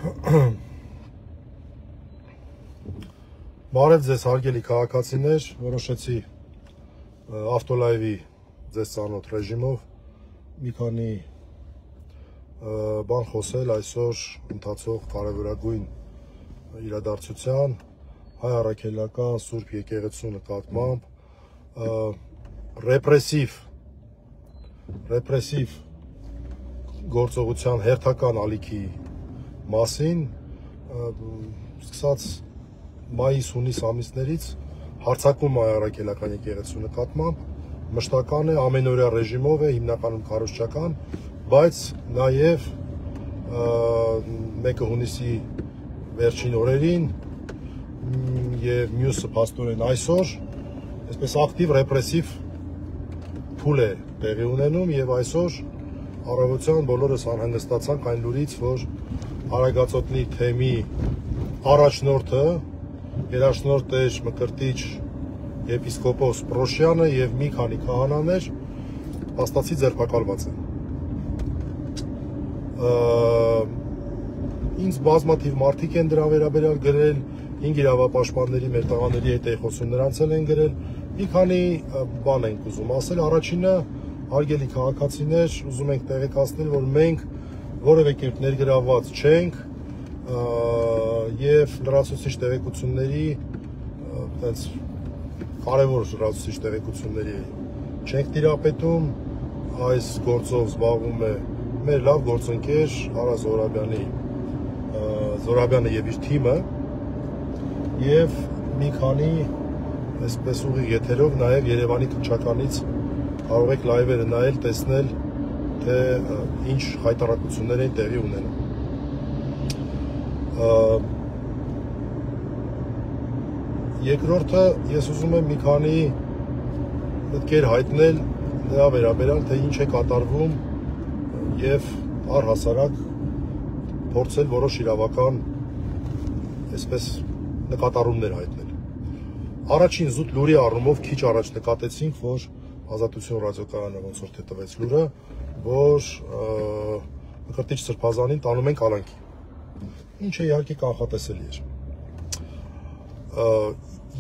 Բարև ձեզ հարգելի քաղաքացիներ, որոշեցի ավտոլայվի ձեզ ծանոթ ռեժիմով մի քանի բան խոսել այսօր ընթացող կարևորագույն իրադարձության հայ առաքելական Սուրբ Եկեղեցու նկատմամբ ռեպրեսիվ գործողության հերթական ալիքի մասին սկսած մայիս-հունիս ամիսներից հարձակում հայ առաքելական եկեղեցու նկատմամբ մշտական է, ամենօրյա ռեժիմով է, հիմնականում քարոզչական, բայց նաև մեկը հունիսի վերջին օրերին եւ մյուսը փաստորեն այսօր այսպես ակտիվ ռեպրեսիվ փուլ է տեղի ունենում եւ այսօր առավոտյան բոլորս անհանգստացանք այն լուրից, որ Արագածոտնի թեմի առաջնորդը երաշնորհ Տեր Մկրտիչ եպիսկոպոս Պրոշյանը եւ մի քանի քահանաներ փաստացի ձերբակալված են։ Ինձ բազմաթիվ մարդիկ են դրա վերաբերյալ գրել, 5 իրավապաշտպանների մեր տղաների հետ խոսում նրանց են գրել, մի քանի բան ենք ուզում ասել։ Առաջինը, հարգելի քաղաքացիներ, ուզում ենք տեղեկացնել, որ մենք որևէ կերպ ներգրավված չենք եւ լրացուցիչ տեղեկությունների այդպես կարևոր լրացուցիչ տեղեկությունների չենք տիրապետում, այս գործով զբաղվում է մեր լավ գործընկեր Արա Զորաբյանը եւ իր թիմը եւ մի քանի այսպես ուղիղ եթերով նաեւ Երևանի թռչականից կարող եք լայվերը նայել, տեսնել թե ինչ հայտարարություններ են տեղի ունենում։ Երկրորդը ես ուզում եմ մի քանի մտքեր հայտնել դրա վերաբերյալ, թե ինչ է կատարվում եւ առհասարակ փորձել որոշ իրավական այսպես նկատառումներ հայտնել։ Առաջին զուտ լուրի առումով քիչ առաջ նկատեցինք, որ Ազատություն ռադիոկայանը ոնց որ թե տվեց լուրը, որ Մկրտիչ Սրբազանին տանում են կալանքի, ինչը իհարկե կանխատեսելի էր։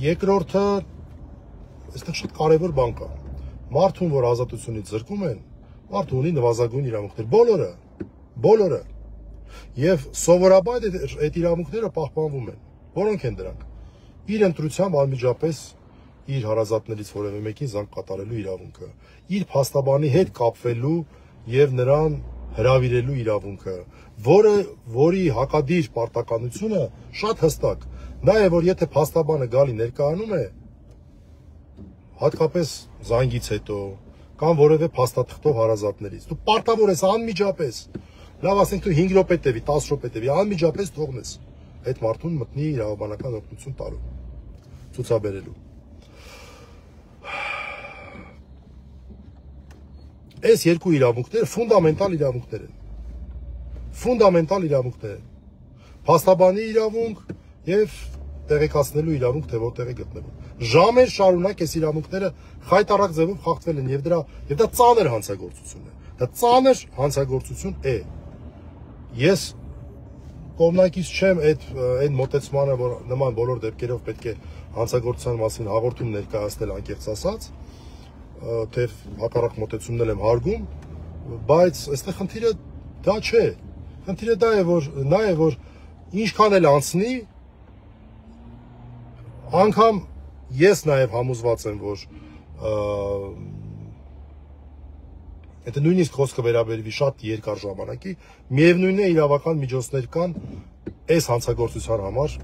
Երկրորդը, այստեղ շատ կարևոր բան կա։ Մարդուն, որ ազատությունից զրկում են, մարդը ունի նվազագույն իրավունքներ, բոլորը։ Եվ սովորաբար այդ իրավունքները պահպանվում են։ Որոնք են դրանք։ Իր ընտրությամբ անմիջապես իր հարազատներից որևէ մեկին զանգ կատարելու իրավունքը, իր փաստաբանի հետ կապվելու եւ նրան հրավիրելու իրավունքը, որի հակադիր պարտականությունը շատ հստակ, նա է, որ եթե փաստաբանը գալի ներկայանում է, հատկապես զանգից հետո կամ որևէ փաստաթղթով հարազատներից, դու պարտավոր ես անմիջապես, լավ ասենք դու 5 րոպե տևի, 10 րոպե տևի, անմիջապես թողնես այդ մարդուն մտնի իրավաբանական օգնություն տալու, ցուցաբերելու։ Այս երկու իրավունքները ֆունդամենտալ իրավունքներ են։ Փաստաբանի իրավունք եւ տեղեկացնելու իրավունք, թե որտեղ է գտնվում։ Ժամեր շարունակ այս իրավունքները խայտառակ ձևով խախտվել են եւ դա ծանր հանցագործություն է։ Դա ծանր հանցագործություն է։ Ես կողմնակից չեմ այդ մոտեցմանը, որ նման բոլոր դեպքերով պետք է հանցագործության մասին հաղորդում ներկայացնել անկեղծ ասած, թե հակառակ մոտեցումներ եմ հարգում, բայց այստեղ խնդիրը դա չէ։ Խնդիրը նա է, որ ինչքան էլ անցնի, անգամ ես նաև համոզված եմ, որ եթե նույնիսկ խոսքը վերաբերվի շատ երկար ժամանակի, միևնույն է իրավական միջոցներ կան այս հանցագործության համար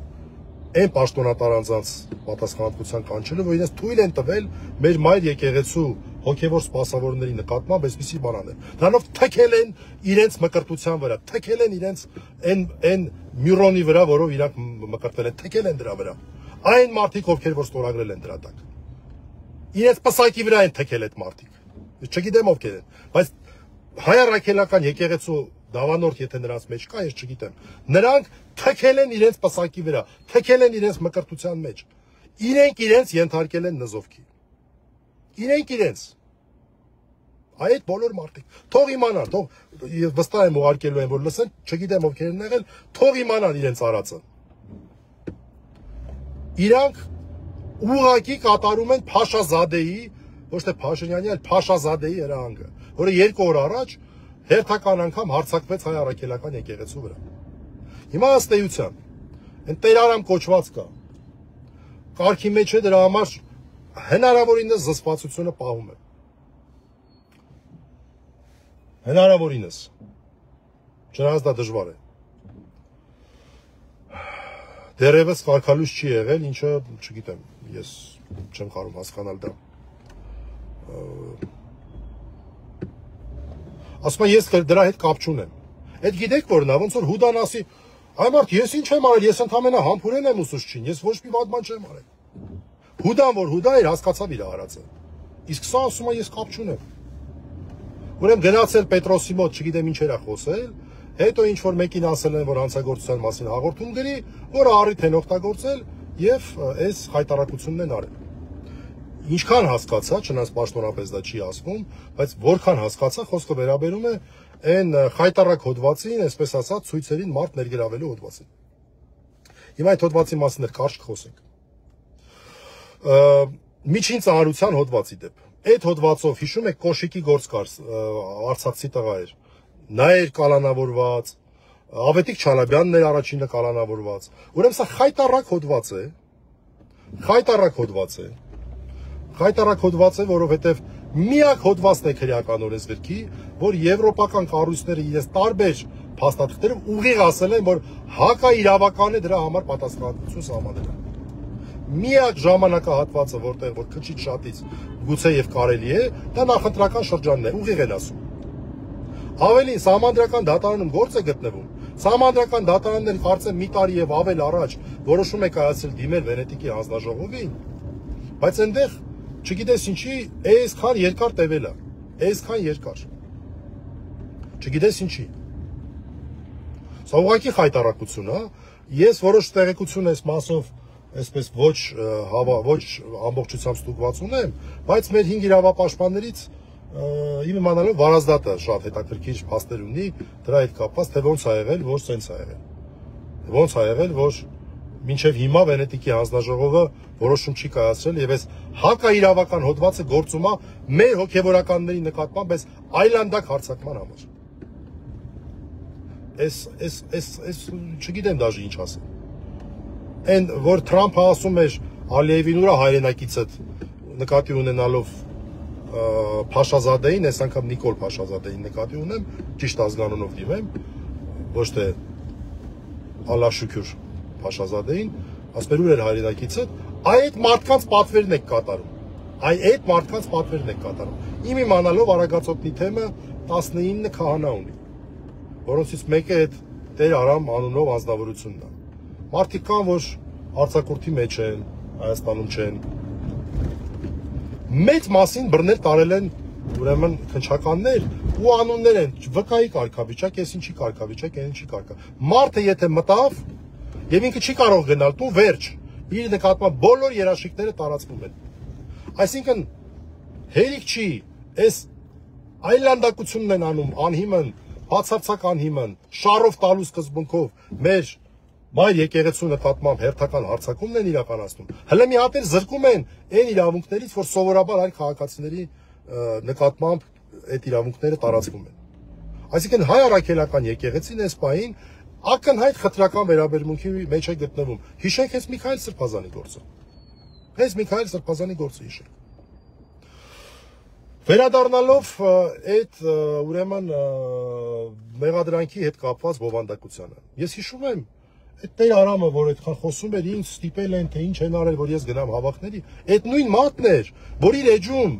այն պաշտոնատար անձանց պատասխանատվության կանչելու, որ իրենց թույլ են տվել մեր մայր եկեղեցու հոգևոր սպասավորների նկատմամբ այսպիսի բան անել։ Դրանով թքել են իրենց մկրտության վրա, թքել են իրենց այն մյուրոնի վրա, որով իրանք մկրտվել են, թքել են դրա վրա։ Այն մարդիկ, ովքեր որ ստորագրել են դրա տակ։ Իրենց պսակի վրա են թքել այդ մարդիկ։ Չգիտեմ ովքեր են, բայց հայ առաքելական եկեղեցու դավանորդ, եթե նրանց մեջ կա, ես չգիտեմ։ Նրանք թքել են իրենց պսակի վրա, թքել են իրենց մկրտության մեջ։ Իրենք իրենց ենթարկել են նզովքի։ Իրենք իրենց Այդ բոլոր մարդիկ թող իմանան, թող վստահ եմ ուղարկելու են որ լսեն, չգիտեմ ովքեր են եղել, թող իմանան իրենց արածը։ Իրանք ուղղակի կատարում են Փաշազադեի, ոչ թե Փաշինյանի, այլ Փաշազադեի հրահանգը, որը 2 օր առաջ հերթական անգամ հարձակվեց հայ առաքելական եկեղեցու վրա։ Հիմա ըստ էության, այն Տերարամ կոչված կա։ Կարգի մեջ է դրա համար հնարավորինս զսպվածությունը պահում է։ Հնարավորինս։ Չնայած դա դժվար է։ Դեռևս կարգալույս չի եղել, ինչը, չգիտեմ, ես չեմ կարող հասկանալ դա։ Ասում եմ, ես դրա հետ կապ չունեմ։ Այդ գիտեք որն է, ոնց որ Հուդան ասի, այ մարդ, ես ինչ եմ արել, ես ընդամենը համբուրեն եմ ուսուցչին, ես ոչ մի վատ բան չեմ արել։ Հուդան որ Հուդա էր, հասկացավ իր արածը։ Իսկ սա ասում է, ես կապ չունեմ։ Ուրեմն գնացել Պետրոսի մոտ, չգիտեմ ինչեր է խոսել, հետո ինչ որ մեկին ասել են, որ հանցագործության մասին հաղորդում գրի, որ առիթ են օգտագործել եւ այս խայտարակությունն են արել։ Ինչքան հասկացա, չնայած պաշտոնապես դա չի ասվում, բայց որքան հասկացա, խոսքը վերաբերում է այն խայտարակ հոդվածին, այսպես ասած, ցույցերին մարդ ներգրավելու հոդվածին։ Հիմա այդ հոդվածի մասին էլ կարճ խոսենք։ Միջին ծանրության հոդվածի դեպ։ Այդ հոդվածով հիշում եք կոշիկի գործ կար, արցախցի տղա էր։ Նա էր կալանավորված, Ավետիք Չալաբյանն էր առաջինը կալանավորված։ Ուրեմն սա խայտարակ հոդված է։ Խայտարակ հոդված է։ Խայտարակ հոդված է, որովհետև միակ հոդվածն է քրեական օրենսգրքի, որ եվրոպական կառույցները իրենց տարբեր փաստաթղթերով ուղիղ ասել են, որ հակաիրավական է դրա համար պատասխանատվություն սահմանելը։ Միակ ժամանակահատվածը, որտեղ որ քչից շատից գուցե եւ կարելի է, դա նախընտրական շրջանն է, ուղիղ են ասում։ Ավելին, Սահմանադրական դատարանում գործ է գտնվում։ Սահմանադրական դատարանն կարծեմ մի տարի եւ ավել առաջ որոշում է կայացել դիմել Վենետիկի հանձնաժողովին, բայց այնտեղ չգիտես ինչի, այսքան երկար տևել է, այսքան երկար։ Չգիտես ինչի։ Սա ուղղակի խայտարակություն է։ Ես որոշ տեղեկություն այս մասով այսպես ոչ ամբողջությամբ ստուգված ունեմ, բայց մեր 5 իրավապաշտպաններից իմ իմանալով Վարազդատը շատ հետաքրքիր փաստեր ունի դրա հետ կապված, թե ոնց ա եղել, որ սենց ա եղել։ Ոնց ա եղել, որ մինչև հիմա Վենետիկի հանձնաժողովը որոշում չի կայացրել եւ այս հակաիրավական հոդվածը գործում է մեր հոգեվորականների նկատմամբ այս այլանդակ հարձակման համար։ Այս չգիտեմ դաժե ինչ ասեմ։ Այն որ Թրամփը ասում էր Ալիևին ուրա հայրենակիցդ նկատի ունենալով Փաշազադեին, այս անգամ Նիկոլ Փաշազադեին նկատի ունեմ, ճիշտ ազգանունով դիմեմ, ոչ թե Ալաշուքյուր Փաշազադեին, ասում էր հայրենակիցը, այդ մարդկանց պատվերն եք կատարում։ Այդ մարդկանց պատվերն եք կատարում։ Իմ իմանալով Արագածոտնի թեմը 19 քահանա ունի, որոնցից մեկը այդ Տեր Արամ անունով անձնավորությունն է։ Մարդիկ կան, որ արձակուրդի մեջ են, Հայաստանում չեն։ Մեծ մասին բռնել տարել են ուրեմն քնչականներ ու անուններ են վկայի կարգավիճակ, ես ինչի կարգավիճակ, այն ինչի կարգա։ Մարդը եթե մտավ եւ ինքը չի կարող գնալ տուն, վերջ։ Իր նկատմամբ բոլոր երաշխիքները տարածվում են։ Այսինքն հերիք չի, այս այլանդակությունն են անում անհիմն, բացարձակ անհիմն, շարով տալու սկզբունքով մեր մայր եկեղեցու նկատմամբ հերթական հարձակումն են իրականացնում։ Հələ մի հատ էլ զրկում են այն իրավունքներից, որ սովորաբար այլ քաղաքացիների նկատմամբ այդ իրավունքները տարածվում են։ Այսինքն հայ առաքելական եկեղեցին այս պահին ակնհայտ խտրական վերաբերմունքի մեջ է գտնվում։ Հիշենք հենց Միքայել Սրբազանի գործը։ Հենց Միքայել Սրբազանի գործը հիշենք։ Վերադառնալով այդ ուրեմն մեղադրանքի հետ կապված բովանդակությանը։ Ես հիշում եմ այդ Տեր Արամը, որ այդքան խոսում էր, ինձ ստիպել են, թե ինչ են արել, որ ես գնամ հավաքների, այդ նույն մատն էր, որ իր էջում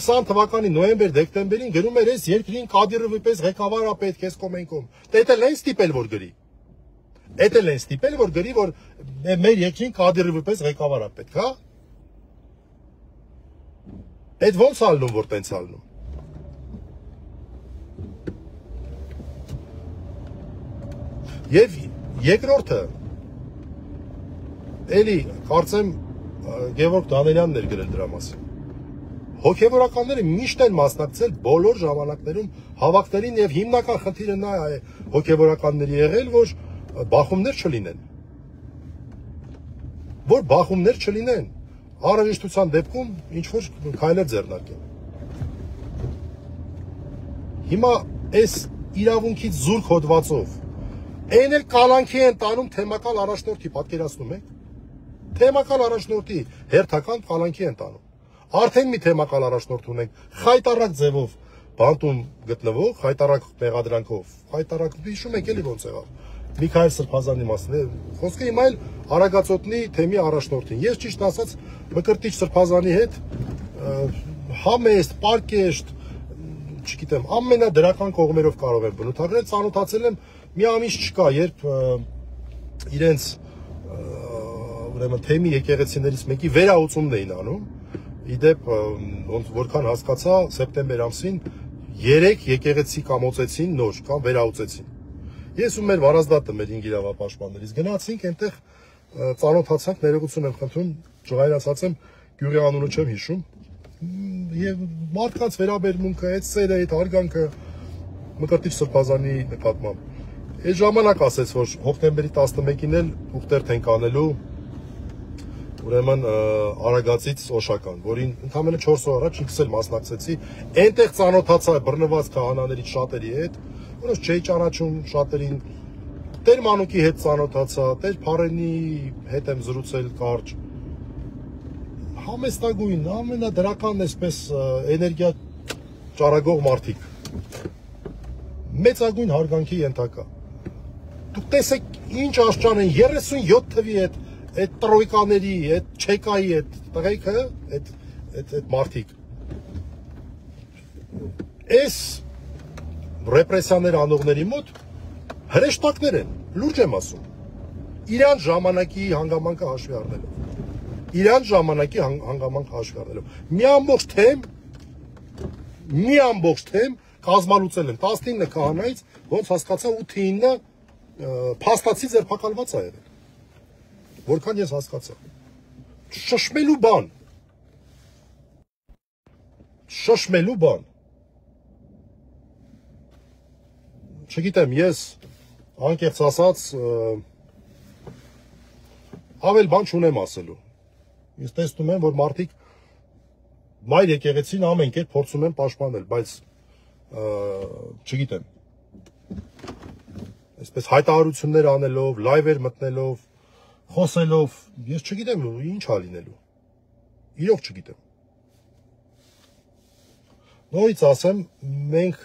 20 թվականի նոյեմբեր-դեկտեմբերին գրում էր այս երկրին Կադիրովի պես ղեկավար է պետք էս կոմենկում։ Դա էլ են ստիպել որ գրի։ Դա էլ են ստիպել որ գրի, որ մեր երկրին Կադիրովի պես ղեկավար է պետք, հա։ Այդ ոնց ալնում, որ տենց ալնում։ Եվ երկրորդը էլի կարծեմ Գևորգ Դանելյանն էր գրել դրա մասին։ հոգևորականները միշտ են մասնակցել բոլոր ժամանակներում հավաքներին եւ հիմնական խնդիրը նա է հոգևորականների եղել, որ բախումներ չլինեն։ Որ բախումներ չլինեն, անհրաժեշտության դեպքում ինչ որ քայլեր ձեռնարկեն։ Հիմա այս իրավունքից զուրկ հոդվածով այն էլ կալանքի են տանում թեմակալ առաջնորդի, պատկերացնում եք։ Թեմակալ առաջնորդի հերթական կալանքի են տանում։ Արդեն մի թեմակալ առաջնորդ ունենք, խայտարակ ձևով բանտում գտնվող, խայտարակ մեղադրանքով, խայտարակ հիշում եք էլի ոնց եղավ։ Միքայել Սրբազանի մասին է խոսքը, հիմա էլ Արագածոտնի թեմի առաջնորդին։ Ես ճիշտ ասած Մկրտիչ Սրբազանի հետ համեստ, պարկեշտ, չգիտեմ, ամենադրական կողմերով կարող եմ բնութագրել, ծանոթացել եմ մի ամիս չկա, երբ իրենց ուրեմն թեմի եկեղեցիներից մեկի վերահուծումն էին անում։ Իդեպ որքան հասկացա, սեպտեմբեր ամսին 3 եկեղեցի կամոցեցին նոր կամ վերահուծեցին։ Ես ու մեր վարազդատը մեր ինգիրավապաշտպաններից գնացինք, այնտեղ ծանոթացանք, ներողություն եմ խնդրում, ջղայրացած եմ, գյուղի անունը չեմ հիշում։ Եվ մարդկանց վերաբերմունքը, այդ սերը, այդ հարգանքը Մկրտիչ Սրբազանի նկատմամբ։ Այդ ժամանակ ասեց, որ հոկտեմբերի 11-ին էլ ուխտերթ ենք անելու ուրեմն Արագածից Օշական, որին ընդամենը 4 օր առաջ ինքս էլ մասնակցեցի, այնտեղ ծանոթացա բռնված քահանաներից շատերի հետ, որոնց չէի ճանաչում շատերին, Տեր Մանուկի հետ ծանոթացա, Տեր Փարենի հետ եմ զրուցել կարճ, համեստագույն, ամենադրական այսպես էներգիա ճարագող մարդիկ, մեծագույն հարգանքի ենթակա։ Դուք տեսեք ինչ աշճան են 37 թվի այդ տրոյկաների, այդ չեկայի, այդ տղեկը, այդ մարդիկ։ Այս ռեպրեսիաներ անողների մոտ հրեշտակներ են, լուրջ եմ ասում։ Իրան ժամանակի հանգամանքը հաշվի առնելով։ Իրան ժամանակի հանգամանքը հաշվի առնելով։ Մի ամբողջ թեմ կազմալուծել են 19 քահանայից, ոնց հասկացա 8-9 փաստացի ձերբակալված է եղել։ Որքան ես հասկացա։ Շշմելու բան։ Չգիտեմ, ես անկեղծ ասած ավել բան չունեմ ասելու։ Ես տեսնում եմ, որ մարդիկ մայր եկեղեցին ամեն կերպ փորձում են պաշտպանել, բայց չգիտեմ։ Այսպես հայտարարություններ անելով, լայվեր մտնելով, խոսելով, ես չգիտեմ ինչ ա լինելու։ Իրոք չգիտեմ։ Նորից ասեմ, մենք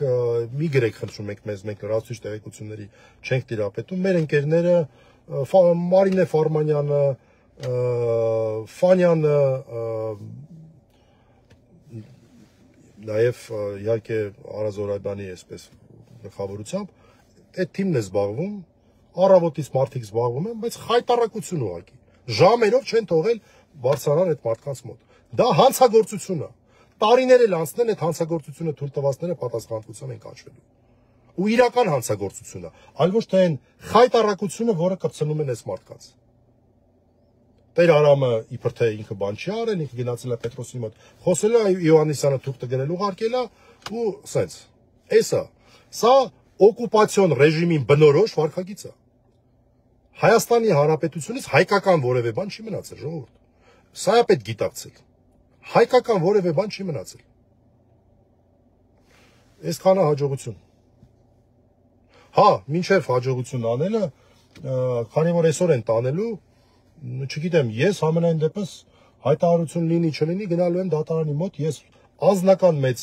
մի գրեք խնդրում եք մեզ, մենք լրացուցիչ տեղեկությունների չենք տիրապետում, մեր ընկերները Մարինե Ֆարմանյանը, Ֆանյանը, նաև իհարկե Արա Զորայբյանի այսպես գլխավորությամբ այդ թիմն է զբաղվում, առավոտից մարդիկ զբաղվում են, բայց խայտարակություն ուղղակի։ Ժամերով չեն թողել բարձրանալ այդ մարդկանց մոտ։ Դա հանցագործություն է։ Տարիներ էլ անցնեն այդ հանցագործությունը թույլ տվածները պատասխանատվության են կանչվելու։ Ու իրական հանցագործություն է, այլ ոչ թե այն խայտարակությունը, որը կպցնում են այս մարդկանց։ Տեր Արամը իբր թե ինքը բան չի արել, ինքը գնացել է Պետրոսի մոտ, խոսել է Յոհաննիսյանը թուղթը գրել ուղարկել է ու սենց։ Սա օկուպացիոն ռեժիմին բնորոշ վարքագիծ է։ Հայաստանի Հանրապետությունից հայկական որևէ բան չի մնացել, ժողովուրդ։ Սա է պետք գիտակցել։ Հայկական որևէ բան չի մնացել։ Այսքանը հաջողություն։ Հա, մինչև հաջողություն անելը, քանի որ այսօր են տանելու, չգիտեմ, ես ամենայն դեպս հայտարարություն լինի չլինի, գնալու եմ դատարանի մոտ, ես անձնական մեծ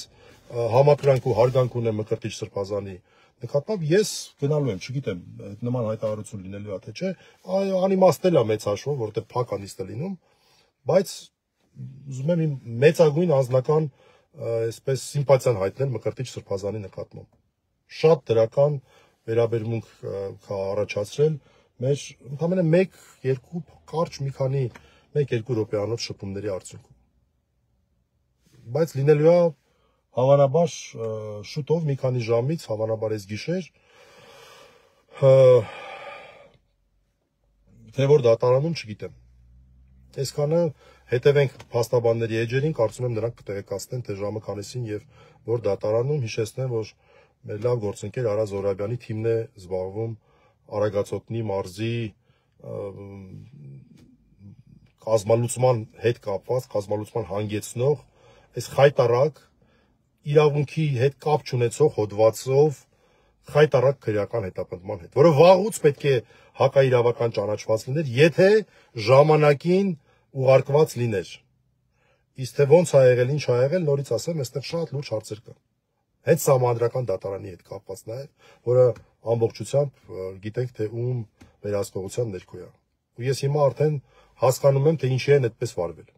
համակրանք ու հարգանք ունեմ Մկրտիչ Սրբազանի նկատմամբ, ես գնալու եմ, չգիտեմ, նման հայտարարություն լինելու է թե չէ, անիմաստ է մեծ հաշվով, որտեղ փակ անիստ է լինում, բայց ուզում եմ իմ մեծագույն անձնական այսպես սիմպաթիան հայտնել Մկրտիչ Սրբազանի նկատմամբ։ Շատ դրական վերաբերմունք կա առաջացրել մեր ընդամենը 1-2 կարճ մի քանի 1-2 րոպեանոց շփումների արդյունքում։ Բայց լինելու է հավանաբար շուտով մի քանի ժամից, հավանաբար այս գիշեր, թե որ դատարանում չգիտեմ։ Այսքանը հետևենք փաստաբանների էջերին, կարծում եմ նրանք կտեղեկացնեն թե ժամը քանիսին եւ որ դատարանում, հիշեցնեմ, որ մեր լավ գործընկեր Արա Զորաբյանի թիմն է զբաղվում Արագածոտնի մարզի կազմալուծման հետ կապված, կազմալուծման հանգեցնող այս խայտարակ իրավունքի հետ կապ չունեցող հոդվածով խայտարակ քրեական հետապնդման հետ, որը վաղուց պետք է հակաիրավական ճանաչված լիներ, եթե ժամանակին ուղարկված լիներ։ Իսկ թե ոնց ա եղել, ինչ ա եղել, նորից ասեմ, այստեղ շատ լուրջ հարցեր կան։ Հենց Սահմանադրական դատարանի հետ կապված նաև, որը ամբողջությամբ գիտենք, թե ում վերահսկողության ներքո է։ Ու ես հիմա արդեն հասկանում եմ, թե ինչի են այդպես վարվել։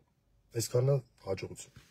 Այսքանը հաջողություն։